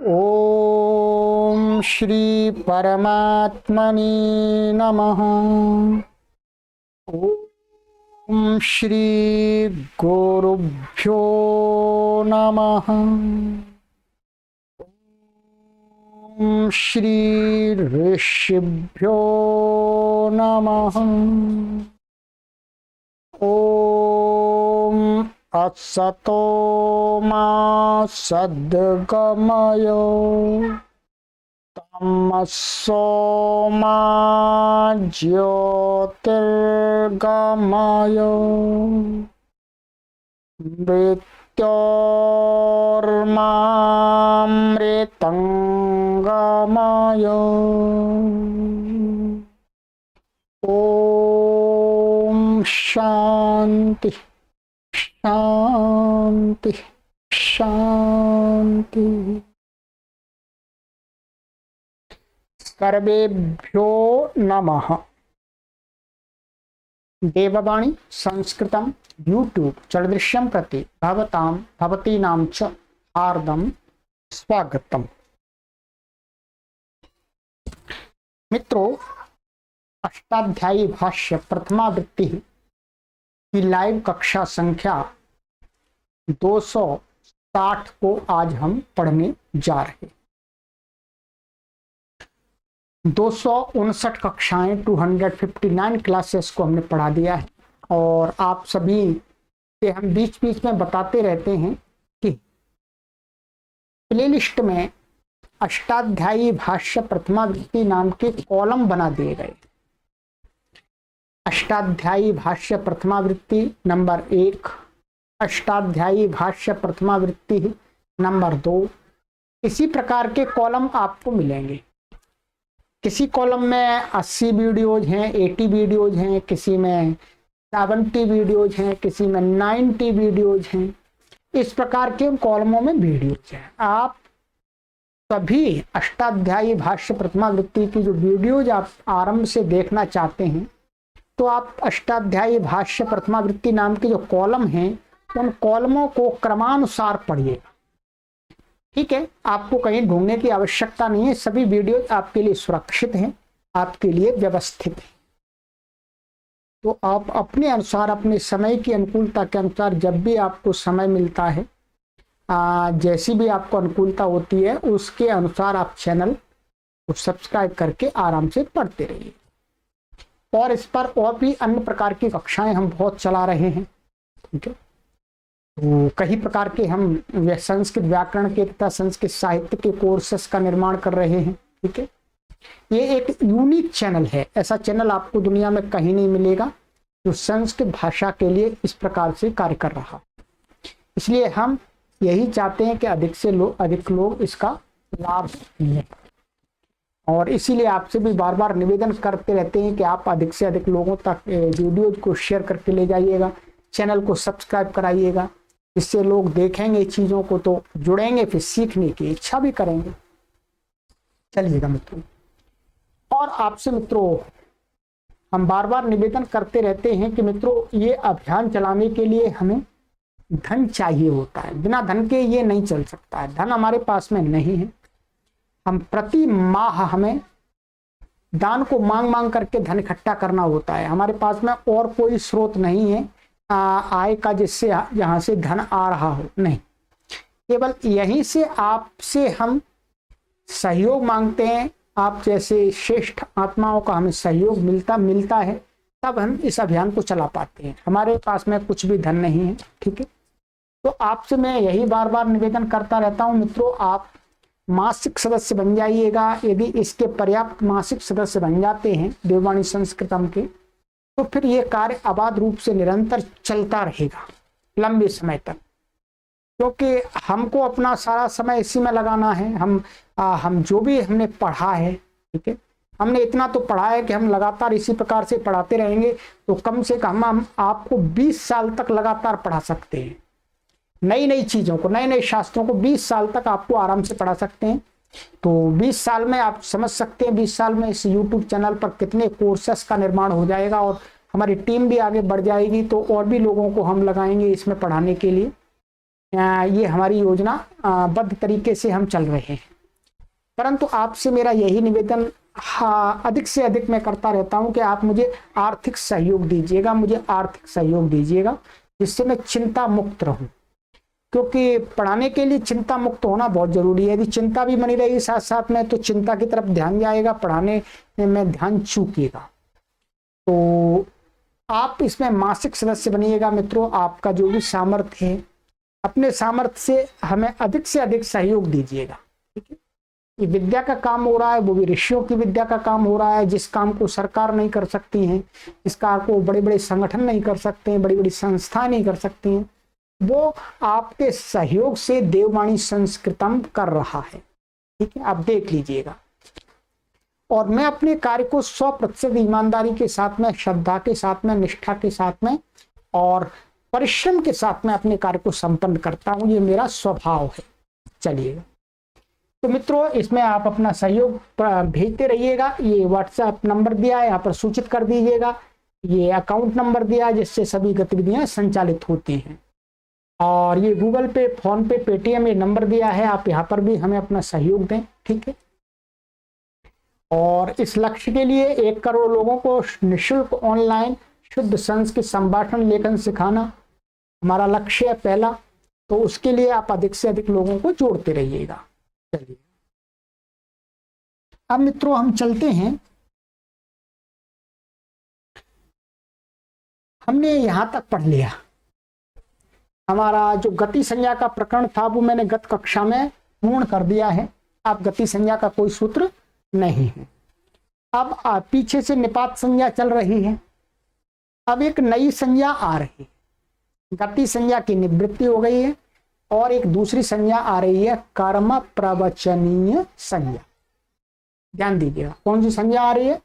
ओम श्री परमात्मने नमः। ओम श्री गुरुभ्यो नमः। ओम श्री ऋषिभ्यो नमः। ओम असतो मा सद्गमय तमसो मा ज्योतिर्गमय मृत्योर्मामृतंगमय। ओम शांति शांति शांति। सर्वेभ्यो नमः। देववाणी संस्कृतम यूट्यूब चलदृश्यम प्रति भवतां भवतीनां च हार्दं स्वागतम। मित्रों, अष्टाध्यायी भाष्य प्रथमावृत्ति की लाइव कक्षा संख्या 260 को आज हम पढ़ने जा रहे हैं। 259 कक्षाएं 259 क्लासेस को हमने पढ़ा दिया है और आप सभी से हम बीच बीच में बताते रहते हैं कि प्लेलिस्ट में अष्टाध्यायी भाष्य प्रथमावृत्ति नाम के कॉलम बना दिए गए। अष्टाध्यायी भाष्य प्रथमावृत्ति नंबर 1, अष्टाध्यायी भाष्य प्रथमावृत्ति नंबर 2, इसी प्रकार के कॉलम आपको मिलेंगे। किसी कॉलम में 80 वीडियोज हैं, 80 वीडियोज हैं, किसी में 70 वीडियोज हैं, किसी में 90 वीडियोज हैं। इस प्रकार के कॉलमों में वीडियोज हैं। आप सभी अष्टाध्यायी भाष्य प्रथमावृत्ति की जो वीडियोज आप आरंभ से देखना चाहते हैं तो आप अष्टाध्यायी भाष्य प्रथमावृत्ति नाम के जो कॉलम हैं उन कॉलमों को क्रमानुसार पढ़िए। ठीक है, आपको कहीं ढूंढने की आवश्यकता नहीं है। सभी वीडियो आपके लिए सुरक्षित हैं, आपके लिए व्यवस्थित हैं। तो आप अपने अनुसार, अपने समय की अनुकूलता के अनुसार जब भी आपको समय मिलता है, जैसी भी आपको अनुकूलता होती है उसके अनुसार आप चैनल को सब्सक्राइब करके आराम से पढ़ते रहिए। और इस पर और भी अन्य प्रकार की कक्षाएं हम बहुत चला रहे हैं। ठीक है, तो कई प्रकार के हम संस्कृत व्याकरण के तथा संस्कृत साहित्य के कोर्सेस का निर्माण कर रहे हैं। ठीक है, ये एक यूनिक चैनल है। ऐसा चैनल आपको दुनिया में कहीं नहीं मिलेगा जो संस्कृत भाषा के लिए इस प्रकार से कार्य कर रहा। इसलिए हम यही चाहते हैं कि अधिक लोग इसका लाभ लें और इसीलिए आपसे भी बार बार निवेदन करते रहते हैं कि आप अधिक से अधिक लोगों तक वीडियोज को शेयर करके ले जाइएगा, चैनल को सब्सक्राइब कराइएगा। इससे लोग देखेंगे चीज़ों को तो जुड़ेंगे, फिर सीखने की इच्छा भी करेंगे। चलिएगा मित्रों, और आपसे मित्रों हम बार बार निवेदन करते रहते हैं कि मित्रों ये अभियान चलाने के लिए हमें धन चाहिए होता है। बिना धन के ये नहीं चल सकता है। धन हमारे पास में नहीं है। हम प्रति माह हमें दान को मांग मांग करके धन इकट्ठा करना होता है। हमारे पास में और कोई स्रोत नहीं है आय का जिससे यहाँ से धन आ रहा हो, नहीं। केवल यहीं से आपसे हम सहयोग मांगते हैं। आप जैसे श्रेष्ठ आत्माओं का हमें सहयोग मिलता है, तब हम इस अभियान को चला पाते हैं। हमारे पास में कुछ भी धन नहीं है। ठीक है, तो आपसे मैं यही बार बार निवेदन करता रहता हूँ मित्रों, आप मासिक सदस्य बन जाइएगा। यदि इसके पर्याप्त मासिक सदस्य बन जाते हैं देववाणी संस्कृतम के, तो फिर ये कार्य अबाध रूप से निरंतर चलता रहेगा लंबे समय तक, क्योंकि हमको अपना सारा समय इसी में लगाना है। हम जो भी हमने पढ़ा है, ठीक है, हमने इतना तो पढ़ा है कि हम लगातार इसी प्रकार से पढ़ाते रहेंगे तो कम से कम हम आपको 20 साल तक लगातार पढ़ा सकते हैं। नई नई चीज़ों को, नए नए शास्त्रों को 20 साल तक आपको आराम से पढ़ा सकते हैं। तो 20 साल में आप समझ सकते हैं 20 साल में इस YouTube चैनल पर कितने कोर्सेस का निर्माण हो जाएगा और हमारी टीम भी आगे बढ़ जाएगी। तो और भी लोगों को हम लगाएंगे इसमें पढ़ाने के लिए। ये हमारी योजना बद्ध तरीके से हम चल रहे हैं। परंतु आपसे मेरा यही निवेदन अधिक से अधिक मैं करता रहता हूं कि आप मुझे आर्थिक सहयोग दीजिएगा, मुझे आर्थिक सहयोग दीजिएगा, जिससे मैं चिंता मुक्त रहूं। क्योंकि पढ़ाने के लिए चिंता मुक्त होना बहुत जरूरी है। यदि चिंता भी बनी रहेगी साथ साथ में, तो चिंता की तरफ ध्यान जाएगा, पढ़ाने में ध्यान चूकेगा। तो आप इसमें मासिक सदस्य बनिएगा मित्रों। आपका जो भी सामर्थ्य है, अपने सामर्थ्य से हमें अधिक से अधिक सहयोग दीजिएगा, ठीक है। ये विद्या का काम हो रहा है, वो भी ऋषियों की विद्या का काम हो रहा है, जिस काम को सरकार नहीं कर सकती है, जिस काम को बड़े बड़े संगठन नहीं कर सकते हैं, बड़ी बड़ी संस्थाएं नहीं कर सकती हैं, वो आपके सहयोग से देववाणी संस्कृतम कर रहा है, ठीक है। आप देख लीजिएगा। और मैं अपने कार्य को 100% ईमानदारी के साथ में, श्रद्धा के साथ में, निष्ठा के साथ में और परिश्रम के साथ में अपने कार्य को संपन्न करता हूं। ये मेरा स्वभाव है। चलिएगा, तो मित्रों इसमें आप अपना सहयोग भेजते रहिएगा। ये व्हाट्सएप नंबर दिया है, यहाँ पर सूचित कर दीजिएगा। ये अकाउंट नंबर दिया है जिससे सभी गतिविधियां संचालित होती हैं। और ये गूगल पे, फोन पे, पेटीएम ये नंबर दिया है, आप यहाँ पर भी हमें अपना सहयोग दें, ठीक है। और इस लक्ष्य के लिए 1 करोड़ लोगों को निःशुल्क ऑनलाइन शुद्ध संस्कृत संभाषण लेखन सिखाना हमारा लक्ष्य है पहला। तो उसके लिए आप अधिक से अधिक लोगों को जोड़ते रहिएगा। चलिए अब मित्रों हम चलते हैं। हमने यहां तक पढ़ लिया। हमारा जो गति संज्ञा का प्रकरण था वो मैंने गत कक्षा में पूर्ण कर दिया है। अब गति संज्ञा का कोई सूत्र नहीं है। अब पीछे से निपात संज्ञा चल रही है। अब एक नई संज्ञा आ रही है। गति संज्ञा की निवृत्ति हो गई है और एक दूसरी संज्ञा आ रही है, कर्म प्रवचनीय संज्ञा। ध्यान दीजिएगा, कौन सी संज्ञा आ रही है?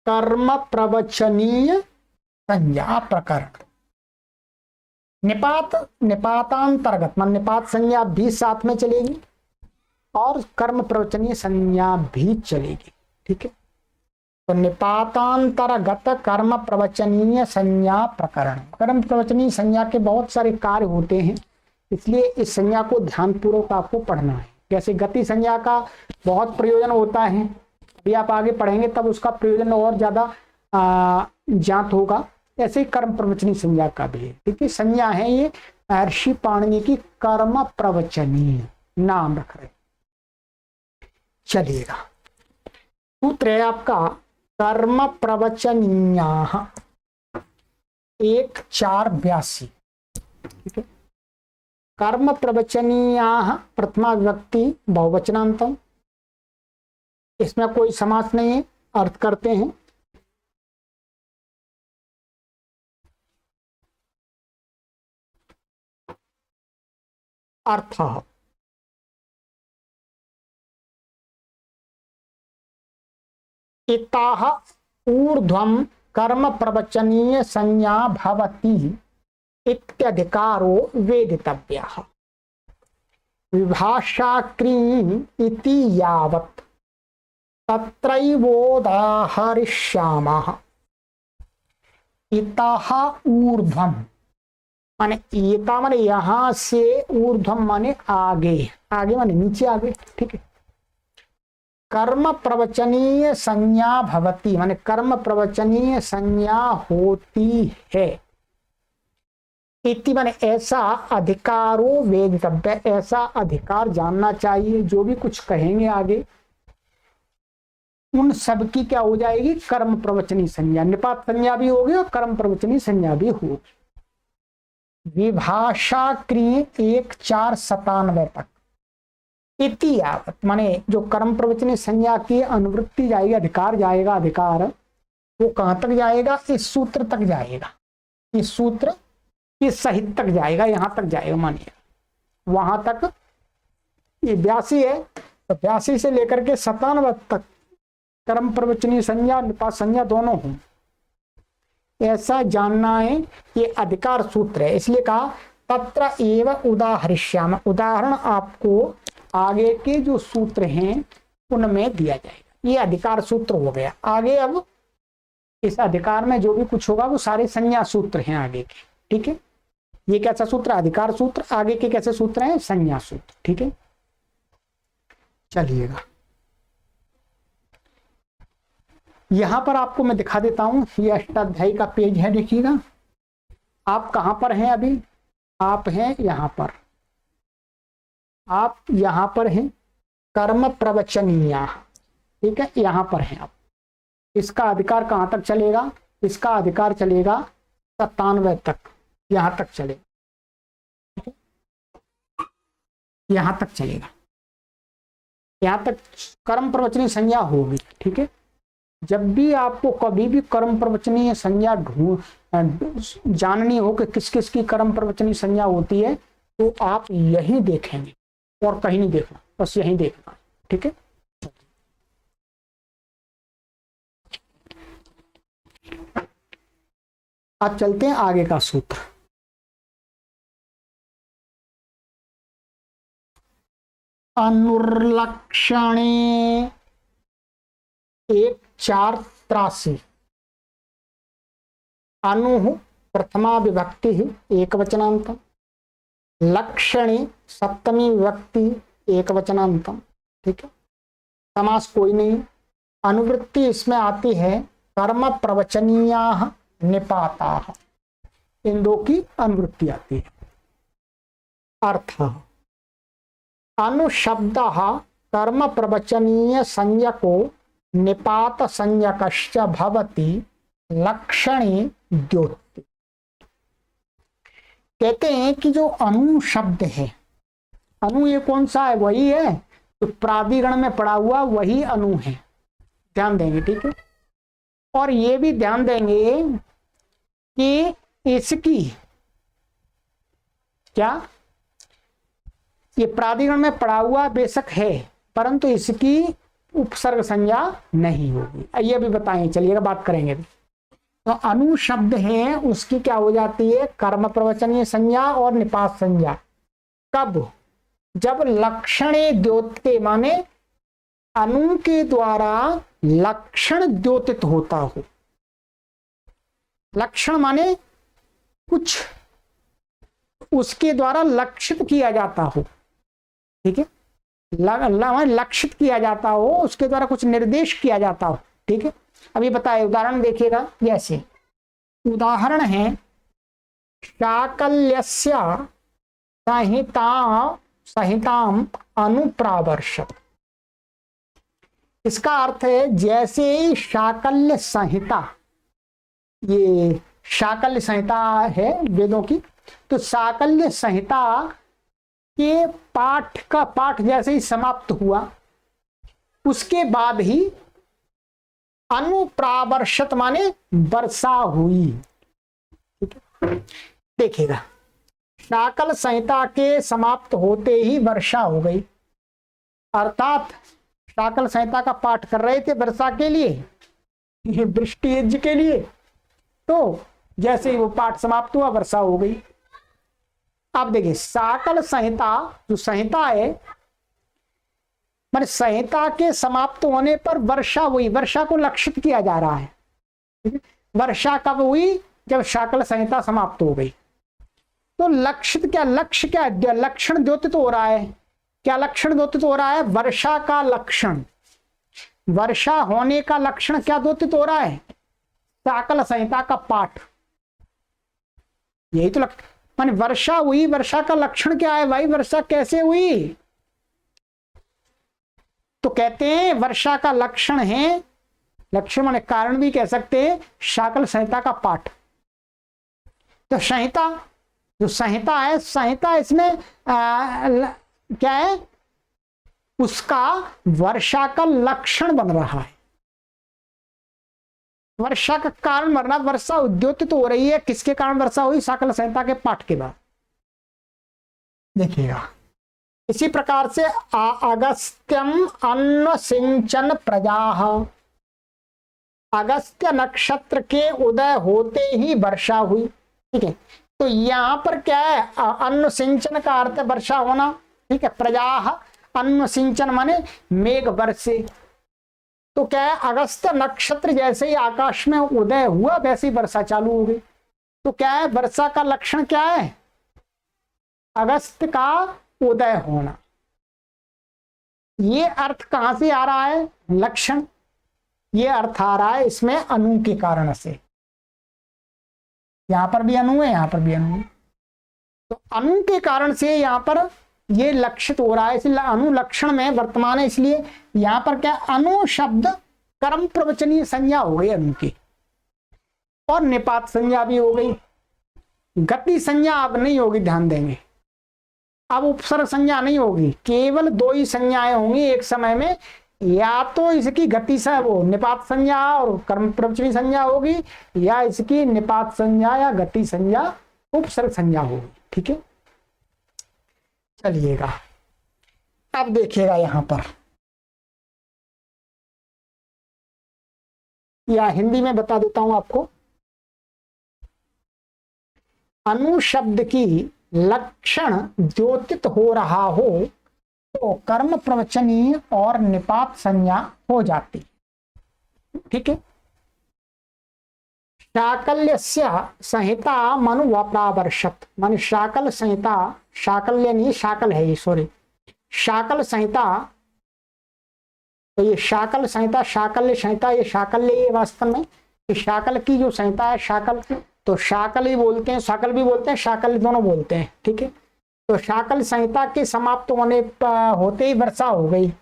कर्म प्रवचनीय संज्ञा प्रकरण। निपातांतर्गत मान निपात संज्ञा भी साथ में चलेगी और कर्म प्रवचनीय संज्ञा भी चलेगी, ठीक है। तो निपातांतर्गत कर्म प्रवचनीय संज्ञा प्रकरण। कर्म प्रवचनीय संज्ञा के बहुत सारे कार्य होते हैं, इसलिए इस संज्ञा को ध्यानपूर्वक आपको पढ़ना है। जैसे गति संज्ञा का बहुत प्रयोजन होता है, अभी आप आगे पढ़ेंगे तब उसका प्रयोजन और ज्यादा ज्ञात होगा। ऐसे ही कर्म प्रवचनीय संज्ञा का भी है, ठीक है। संज्ञा है ये महर्षि पाणिनि की कर्म प्रवचनीय नाम रख रहे। चलिएगा, सूत्र है आपका कर्म प्रवचनीया 1-4-82, ठीक है। कर्म प्रवचनीया प्रथमा विभक्ति बहुवचनांतम। इसमें कोई समास नहीं है। अर्थ करते हैं, अर्थ इताः ऊर्ध्वं कर्म प्रवचनीय संज्ञा भवति इत्यधिकारो वेदितव्यः। विभाषाक्री इति यावत् तत्रैवोदाहरिष्यामः। इतः ऊर्ध्वं माने इता माने यहां से, ऊर्ध्वम माने आगे, आगे माने नीचे आगे, ठीक है। कर्म प्रवचनीय संज्ञा भवति माने कर्म प्रवचनीय संज्ञा होती है। इति माने ऐसा, अधिकारो वेदितव्य, ऐसा अधिकार जानना चाहिए। जो भी कुछ कहेंगे आगे उन सब की क्या हो जाएगी? कर्म प्रवचनीय संज्ञा। निपात संज्ञा भी होगी और कर्म प्रवचनीय संज्ञा भी होगी। विभाषा क्रिय 1-4-97 तक। इति यावत माने जो कर्म प्रवचनीय संज्ञा की अनुवृत्ति जाएगी, अधिकार जाएगा, अधिकार वो कहां तक जाएगा? इस सूत्र तक जाएगा। इस सूत्र के सहित तक जाएगा, यहां तक जाएगा। मानिए वहां तक, ये 82 है तो 82 से लेकर के 97 तक कर्म प्रवचनीय संज्ञा, निपात संज्ञा दोनों हों, ऐसा जानना है। ये अधिकार सूत्र है, इसलिए कहा तत्र एव उदाहरिष्याम। उदाहरण आपको आगे के जो सूत्र हैं उनमें दिया जाएगा। ये अधिकार सूत्र हो गया। आगे अब इस अधिकार में जो भी कुछ होगा वो सारे संज्ञा सूत्र हैं आगे के, ठीक है। ये कैसा सूत्र? अधिकार सूत्र। आगे के कैसे सूत्र हैं? संज्ञा सूत्र, ठीक है। चलिएगा, यहां पर आपको मैं दिखा देता हूं, ये अष्टाध्यायी का पेज है। देखिएगा आप कहां पर हैं अभी, आप हैं यहां पर, आप यहां पर हैं कर्म प्रवचनीया, ठीक है, यहां पर हैं आप। इसका अधिकार कहां तक चलेगा, इसका अधिकार चलेगा 97 तक, यहां तक चलेगा, यहां तक चलेगा, यहां तक कर्म प्रवचनीय संज्ञा होगी। ठीक है, जब भी आपको कभी भी कर्म प्रवचनीय संज्ञा जाननी हो कि किस किस की कर्म प्रवचनीय संज्ञा होती है, तो आप यही देखेंगे और कहीं नहीं देखना, बस यही देखना। ठीक है, अब चलते हैं आगे का सूत्र। अनुर्लक्षणे 1-4-83 अनु प्रथमा विभक्ति एकवचनांतम, लक्षणे सप्तमी विभक्ति एकवचनांतम। ठीक है, समास कोई नहीं। अनुवृत्ति इसमें आती है कर्म प्रवचनीया निपाता, इन दो की अनुवृत्ति आती है। अर्थ अनुशब्द कर्म प्रवचनीय संज्ञको निपात संज्ञकश्च भवति लक्षणे द्योति। कहते हैं कि जो अनु शब्द है, अनु ये कौन सा है, वही है तो प्रादिगण में पड़ा हुआ वही अनु है, ध्यान देंगे। ठीक है, और ये भी ध्यान देंगे कि इसकी क्या, ये प्रादिगण में पड़ा हुआ बेशक है परंतु इसकी उपसर्ग संज्ञा नहीं होगी। ये भी बताएं, चलिएगा बात करेंगे। तो अनु शब्द है उसकी क्या हो जाती है, कर्म प्रवचनीय संज्ञा और निपात संज्ञा। कब, जब लक्षणे द्योत्ते माने अनु के द्वारा लक्षण द्योतित होता हो। लक्षण माने कुछ उसके द्वारा लक्षित किया जाता हो। ठीक है, लक्षित किया जाता हो, उसके द्वारा कुछ निर्देश किया जाता हो। ठीक है, अभी बताए उदाहरण देखिएगा। जैसे उदाहरण है शाकल्यस्य संहिताम अनुप्रावर्षत। इसका अर्थ है जैसे ही शाकल्य संहिता, ये शाकल्य संहिता है वेदों की, तो शाकल्य संहिता के पाठ जैसे ही समाप्त हुआ उसके बाद ही अनुप्रावर्षत माने वर्षा हुई। ठीक है, देखिएगा शाकल संहिता के समाप्त होते ही वर्षा हो गई, अर्थात शाकल संहिता का पाठ कर रहे थे वर्षा के लिए, वृष्टि यज्ञ के लिए, तो जैसे ही वो पाठ समाप्त हुआ वर्षा हो गई। अब देखिए शाकल संहिता जो संहिता है, माने संहिता के समाप्त होने पर वर्षा हुई, वर्षा को लक्षित किया जा रहा है। वर्षा कब हुई, जब शाकल संहिता समाप्त हो गई। तो लक्षित क्या, लक्ष्य क्या, लक्षण द्योतित हो रहा है। क्या लक्षण द्योतित हो रहा है, वर्षा का लक्षण, वर्षा होने का लक्षण क्या द्योतित हो रहा है, शाकल संहिता का पाठ। यही तो माने वर्षा हुई, वर्षा का लक्षण क्या है भाई, वर्षा कैसे हुई, तो कहते हैं वर्षा का लक्षण है, लक्षण माने कारण भी कह सकते हैं, शाकल संहिता का पाठ। तो संहिता जो संहिता है, संहिता इसमें क्या है, उसका वर्षा का लक्षण बन रहा है, वर्षा का कारण बन रहा। वर्षा उद्योतित हो रही है, किसके कारण वर्षा हुई, शाकल संहिता के पाठ के बाद। देखिएगा इसी प्रकार से अगस्त्यम अन्न सिंचन प्रजाः, अगस्त्य नक्षत्र के उदय होते ही वर्षा हुई। ठीक है, तो यहां पर क्या है, अन्न सिंचन का अर्थ वर्षा होना। ठीक है, प्रजाः अन्न सिंचन माने मेघ वर्षे। तो क्या है, अगस्त्य नक्षत्र जैसे ही आकाश में उदय हुआ वैसे ही वर्षा चालू हो गई। तो क्या है, वर्षा का लक्षण क्या है, अगस्त का उदय होना। ये अर्थ कहां से आ रहा है? लक्षण। ये अर्थ आ रहा है इसमें अनु के कारण से। यहां पर भी अनु है, यहां पर भी अनु है, तो अनु के कारण से यहां पर ये लक्षित हो रहा है, इसलिए अनु लक्षण में वर्तमान है, इसलिए यहां पर क्या, अनु शब्द कर्म प्रवचनीय संज्ञा हो गई अनु की, और निपात संज्ञा भी हो गई। गति संज्ञा अब नहीं होगी, ध्यान देंगे, अब उपसर्ग संज्ञा नहीं होगी, केवल दो ही संज्ञाएं होंगी एक समय में, या तो इसकी गति से वो निपात संज्ञा और कर्म प्रवचनी संज्ञा होगी, या इसकी निपात संज्ञा या गति संज्ञा उपसर्ग संज्ञा होगी। ठीक है, चलिएगा अब देखिएगा यहां पर, या हिंदी में बता देता हूं आपको। अनु शब्द की लक्षण द्योतित हो रहा हो तो कर्म प्रवचनीय और निपात संज्ञा हो जाती। ठीक है, शाकल्यस्य संहिता मनु वप्रावर्षत, मान शाकल संहिता, शाकल्य नहीं शाकल है ये, सॉरी, शाकल संहिता, तो ये शाकल संहिता, शाकल्य संहिता, ये शाकल्य ये वास्तव में शाकल की जो संहिता है, शाकल, तो शाकल ही बोलते हैं, शाकल भी बोलते हैं, शाकल दोनों बोलते हैं। ठीक है, तो शाकल संहिता के समाप्त होने होते ही वर्षा हो गई।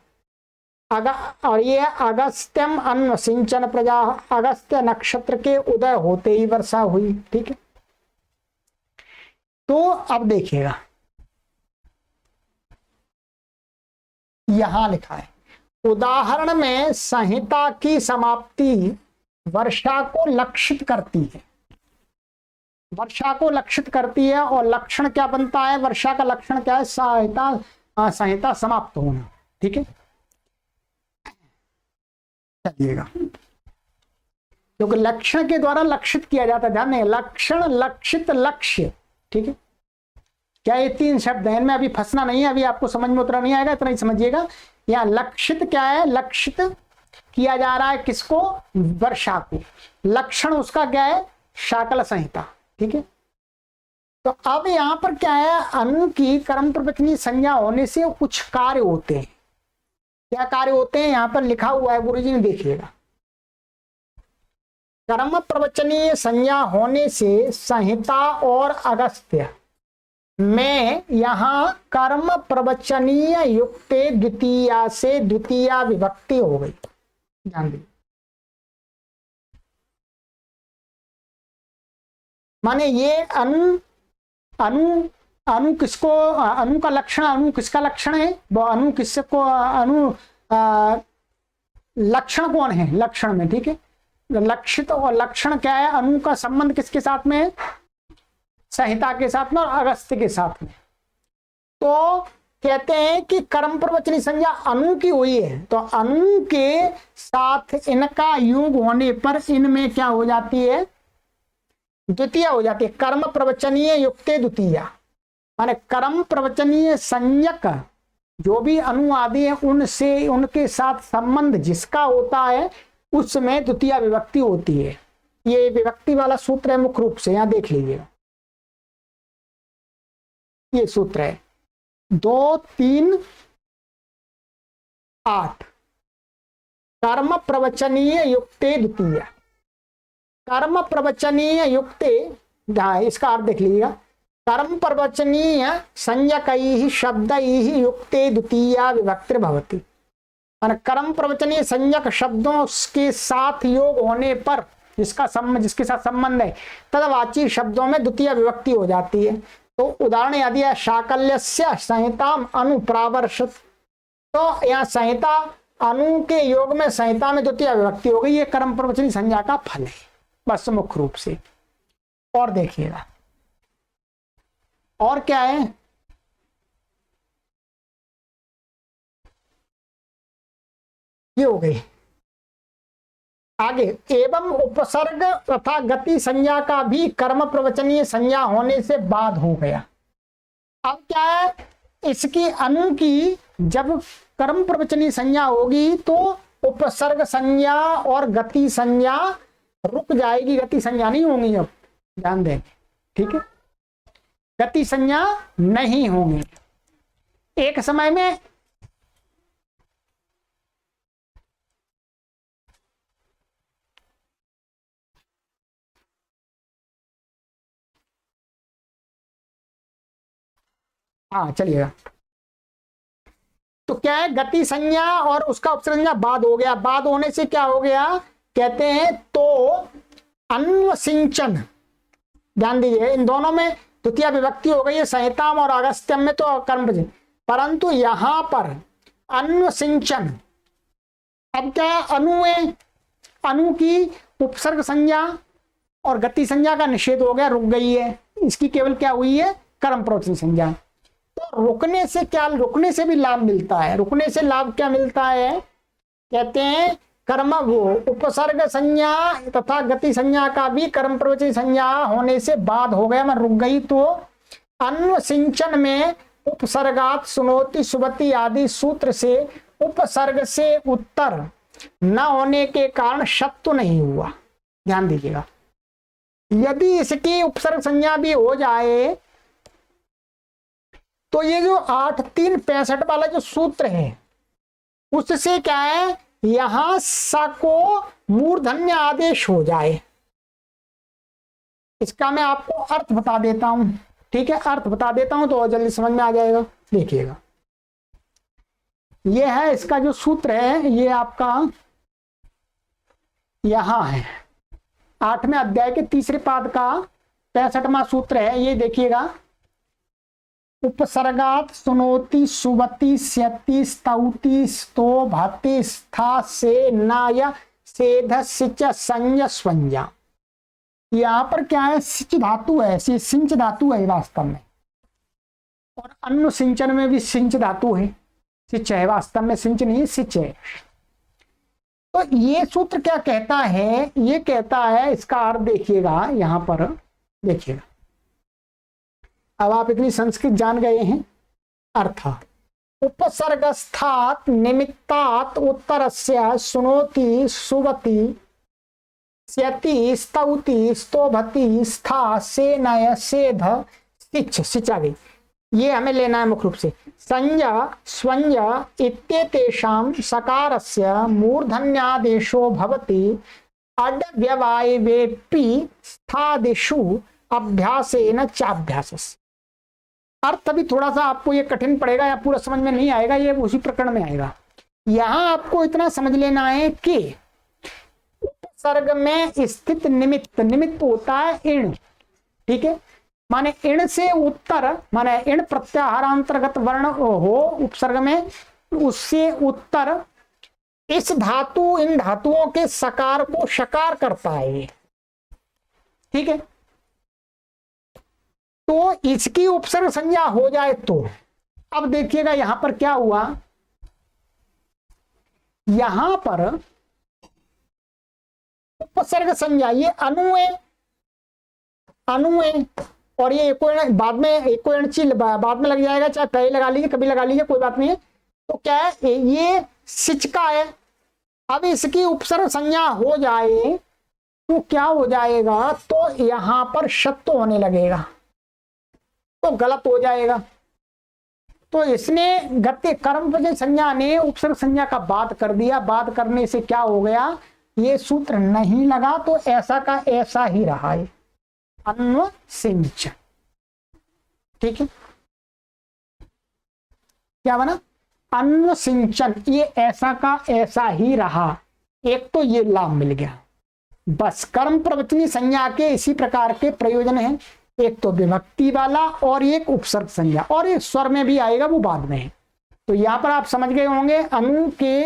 और ये अगस्त्यम अन्न सिंचन प्रजा, अगस्त्य नक्षत्र के उदय होते ही वर्षा हुई। ठीक है, तो अब देखिएगा यहां लिखा है, उदाहरण में संहिता की समाप्ति वर्षा को लक्षित करती है, वर्षा को लक्षित करती है, और लक्षण क्या बनता है, वर्षा का लक्षण क्या है, संहिता समाप्त होना। ठीक है, चलिएगा, क्योंकि लक्षण के द्वारा लक्षित किया जाता है, ध्यान दें, लक्षण, लक्षित, लक्ष्य। ठीक है, क्या ये तीन शब्द हैं, इनमें अभी फंसना नहीं है, अभी आपको समझ में उतना नहीं आएगा, इतना ही समझिएगा। यहाँ लक्षित क्या है, लक्षित किया जा रहा है किसको, वर्षा को, लक्षण उसका क्या है, शाकल संहिता। ठीक है, तो अब यहां पर क्या है, अनु की कर्म प्रवचनीय संज्ञा होने से कुछ कार्य होते हैं। क्या कार्य होते हैं, यहां पर लिखा हुआ है, गुरुजी ने देखिएगा, कर्म प्रवचनीय संज्ञा होने से संहिता और अगस्त्य में यहां कर्म प्रवचनीय युक्ते द्वितीया से द्वितीया विभक्ति हो गई। ध्यान दीजिए, माने ये अनु अनु अनु किसको, अनु का लक्षण, अनु किसका लक्षण है, वो अनु किसको, अनु लक्षण कौन है लक्षण में। ठीक है, लक्षित और लक्षण क्या है, अनु का संबंध किसके साथ में है, संहिता के साथ में और अगस्त्य के साथ में। तो कहते हैं कि कर्म प्रवचनी संज्ञा अनु की हुई है, तो अनु के साथ इनका योग होने पर इनमें क्या हो जाती है, द्वितीय हो जाती है, कर्म प्रवचनीय युक्ते द्वितीया, माने कर्म प्रवचनीय संज्ञक जो भी अनु आदि है उनसे, उनके साथ संबंध जिसका होता है उसमें द्वितीय विभक्ति होती है। ये विभक्ति वाला सूत्र है मुख्य रूप से, यहां देख लीजिएगा, ये सूत्र है 2, 3, 8, कर्म प्रवचनीय युक्ते द्वितीय, कर्म प्रवचनीय युक्ते, इसका अर्थ देख लीजिएगा, कर्म प्रवचनीय संज्ञकैः शब्दैः युक्ते द्वितीया विभक्ति भवति, कर्म प्रवचनीय संज्ञक शब्दों के साथ योग होने पर जिसका संबंध, जिसके साथ संबंध है, तदवाची शब्दों में द्वितीय विभक्ति हो जाती है। तो उदाहरण यदि है शाकल्यस्य संहिताम अनुप्रावर्षत, तो यहाँ संहिता अनु के योग में संहिता में द्वितीय विभक्ति हो गई, ये कर्म प्रवचनी संज्ञा का फल है बस मुख्य रूप से। और देखिएगा और क्या है, ये हो गई। आगे, एवं उपसर्ग तथा गति संज्ञा का भी कर्म प्रवचनीय संज्ञा होने से बाद हो गया। अब क्या है, इसकी अनु की जब कर्म प्रवचनीय संज्ञा होगी तो उपसर्ग संज्ञा और गति संज्ञा रुक जाएगी, गति संज्ञा नहीं होंगी, अब ध्यान दें। ठीक है, गति संज्ञा नहीं होंगी। एक समय में हाँ चलिएगा। तो क्या है, गति संज्ञा और उसका उपसर्ग संज्ञा बाद हो गया। बाद होने से क्या हो गया, कहते हैं तो अन्वसिंचन। ध्यान दीजिए, इन दोनों में द्वितीय विभक्ति हो गई है, संहिताम और अगस्त्यम में तो कर्म, परंतु यहां पर अन्वसिंचन। अब क्या है, अनु में अनु की उपसर्ग संज्ञा और गति संज्ञा का निषेध हो गया, रुक गई है। इसकी केवल क्या हुई है, कर्म प्रवचन संज्ञा। तो रुकने से क्या, रुकने से भी लाभ मिलता है। रुकने से लाभ क्या मिलता है, कहते हैं कर्म वो उपसर्ग संज्ञा तथा गति संज्ञा का भी कर्म प्रवचन संज्ञा होने से बाद हो गया, मैं रुक गई। तो अन्वसिंचन में उपसर्गात सुनोति सुबति आदि सूत्र से उपसर्ग से उत्तर न होने के कारण शत्व नहीं हुआ। ध्यान दीजिएगा, यदि इसकी उपसर्ग संज्ञा भी हो जाए तो ये जो 8-3-65 वाला जो सूत्र है उससे क्या है, यहां स को मूर्धन्य आदेश हो जाए। इसका मैं आपको अर्थ बता देता हूं, ठीक है, अर्थ बता देता हूं तो जल्दी समझ में आ जाएगा। देखिएगा, ये है इसका जो सूत्र है, ये आपका यहां है 8वें अध्याय के 3रे पाद का 65वां सूत्र है। ये देखिएगा, उपसर्गात सुनोति सुबति स्यति स्तौति स्तो भाति स्था से नाय सेध सिच संज्ञ स्वंज्ञा। यहां पर क्या है, सिच धातु है, सिंच धातु है वास्तव में, और अनुसिंचन में भी सिंच धातु है, सिच है वास्तव में, सिंच नहीं सिच है। तो ये सूत्र क्या कहता है, ये कहता है, इसका अर्थ देखिएगा, यहां पर देखिएगा। अब आप इतनी संस्कृत जान गए हैं। अर्थ, उपसर्गस्थात निमित्तात् उत्तरस्य सुनोति सुवति स्यति स्तौति स्तोभति स्था सेनय सेध सिच, सिच आ गई। ये हमें लेना है मुख्य रूप से। संज्ञा स्वंज्ञा इत्येतेषां सकारस्य मूर्धन्यादेशो भवति अड व्यवायवेपि स्थादिषु अभ्यासेन चाभ्यासस्य। अर्थ भी थोड़ा सा आपको ये कठिन पड़ेगा या पूरा समझ में नहीं आएगा, ये उसी प्रकरण में आएगा। यहां आपको इतना समझ लेना है कि उपसर्ग में स्थित निमित्त, निमित्त होता है इण, ठीक है, माने इण से उत्तर, माने इण प्रत्याहारांतर्गत वर्ण हो उपसर्ग में, उससे उत्तर इस धातु, इन धातुओं के सकार को शकार करता है, ठीक है। तो इसकी उपसर्ग संज्ञा हो जाए तो अब देखिएगा यहां पर क्या हुआ, यहां पर उपसर्ग संज्ञा ये अनुए, अनुए, और ये बाद में एको बाद में लग जाएगा, चाहे कहीं लगा लीजिए, कभी लगा लीजिए, कोई बात नहीं है। तो क्या है, ये सिच का है। अब इसकी उपसर्ग संज्ञा हो जाए तो क्या हो जाएगा, तो यहां पर शत्व होने लगेगा, तो गलत हो जाएगा। तो इसने गति कर्म प्रवचन संज्ञा ने उपसर्ग संज्ञा का बात कर दिया। बात करने से क्या हो गया, ये सूत्र नहीं लगा, तो ऐसा का ऐसा ही रहा है, अन्वसिंचन, ठीक है। क्या बना, अन्वसिंचन, ये ऐसा का ऐसा ही रहा। एक तो ये लाभ मिल गया, बस कर्म प्रवचनी संज्ञा के इसी प्रकार के प्रयोजन हैं, एक तो विभक्ति वाला और एक उपसर्ग संज्ञा, और एक स्वर में भी आएगा, वो बाद में है। तो यहाँ पर आप समझ गए होंगे, अनु के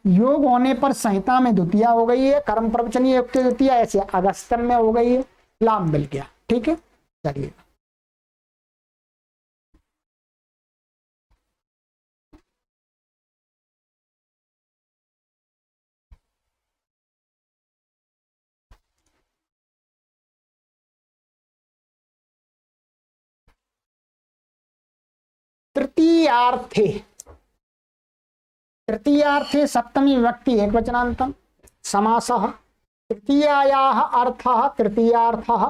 योग होने पर संहिता में द्वितीय हो गई है, कर्म प्रवचनी युक्त द्वितीय, ऐसे अगस्त्यम में हो गई है, लाभ मिल गया, ठीक है। चलिए तृतीयार्थे, तृतीयार्थे सप्तमी विभक्ति एकवचनान्तं समासः, तृतीयायाः अर्थः तृतीयार्थः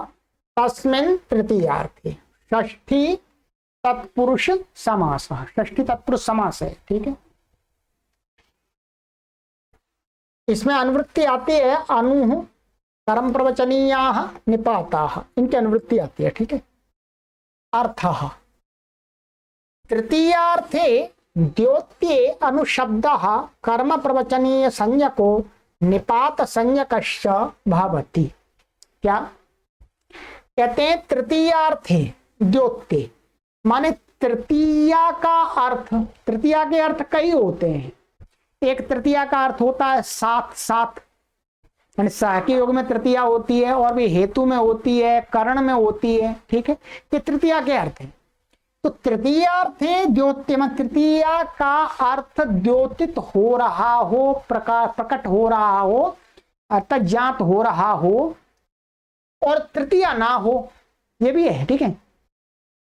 तस्मिन् तृतीयार्थे, षष्ठी तत्पुरुष समासः, षष्ठी तत्पुरुष समास है, ठीक है। इसमें अनुवृत्ति आती है अनु कर्म प्रवचनीयाः निपाताः, इनकी अनुवृत्ति आती है, ठीक है। अर्थः, तृतीयार्थे द्योत्ये अनुशब्दः कर्म प्रवचनीय संज्ञको निपात संज्ञकश्च भवति। क्या कहते हैं? तृतीयार्थे द्योत्ये माने तृतीया का अर्थ, तृतीया के अर्थ कई होते हैं। एक तृतीया का अर्थ होता है साथ साथ, यानी सहकी योग में तृतीया होती है और भी हेतु में होती है, करण में होती है। ठीक है, ये तृतीया के अर्थ है। तो तृतीयार्थे द्योत्य में तृतीया का अर्थ द्योतित हो रहा हो, प्रकट हो रहा हो, अर्थात ज्ञात हो रहा हो, और तृतीया ना हो, ये भी है। ठीक है,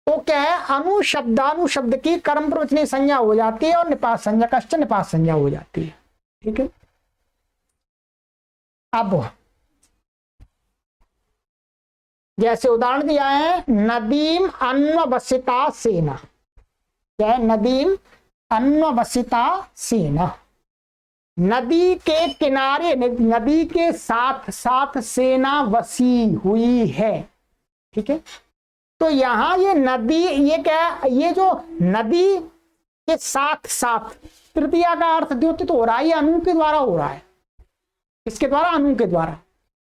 तो क्या है? अनुशब्दानुशब्द की कर्म प्रवचनीय संज्ञा हो जाती है और निपात संज्ञा कश्च निपात संज्ञा हो जाती है। ठीक है, अब जैसे उदाहरण दिया है, नदीम अन्ववसिता सेना। क्या है? नदीम अन्ववसिता सेना, नदी के किनारे, नदी के साथ साथ सेना बसी हुई है। ठीक है, तो यहां ये नदी, ये क्या है? ये जो नदी के साथ साथ तृतीया का अर्थ द्योतित हो रहा है, ये अनु के द्वारा हो रहा है। इसके द्वारा? अनु के द्वारा।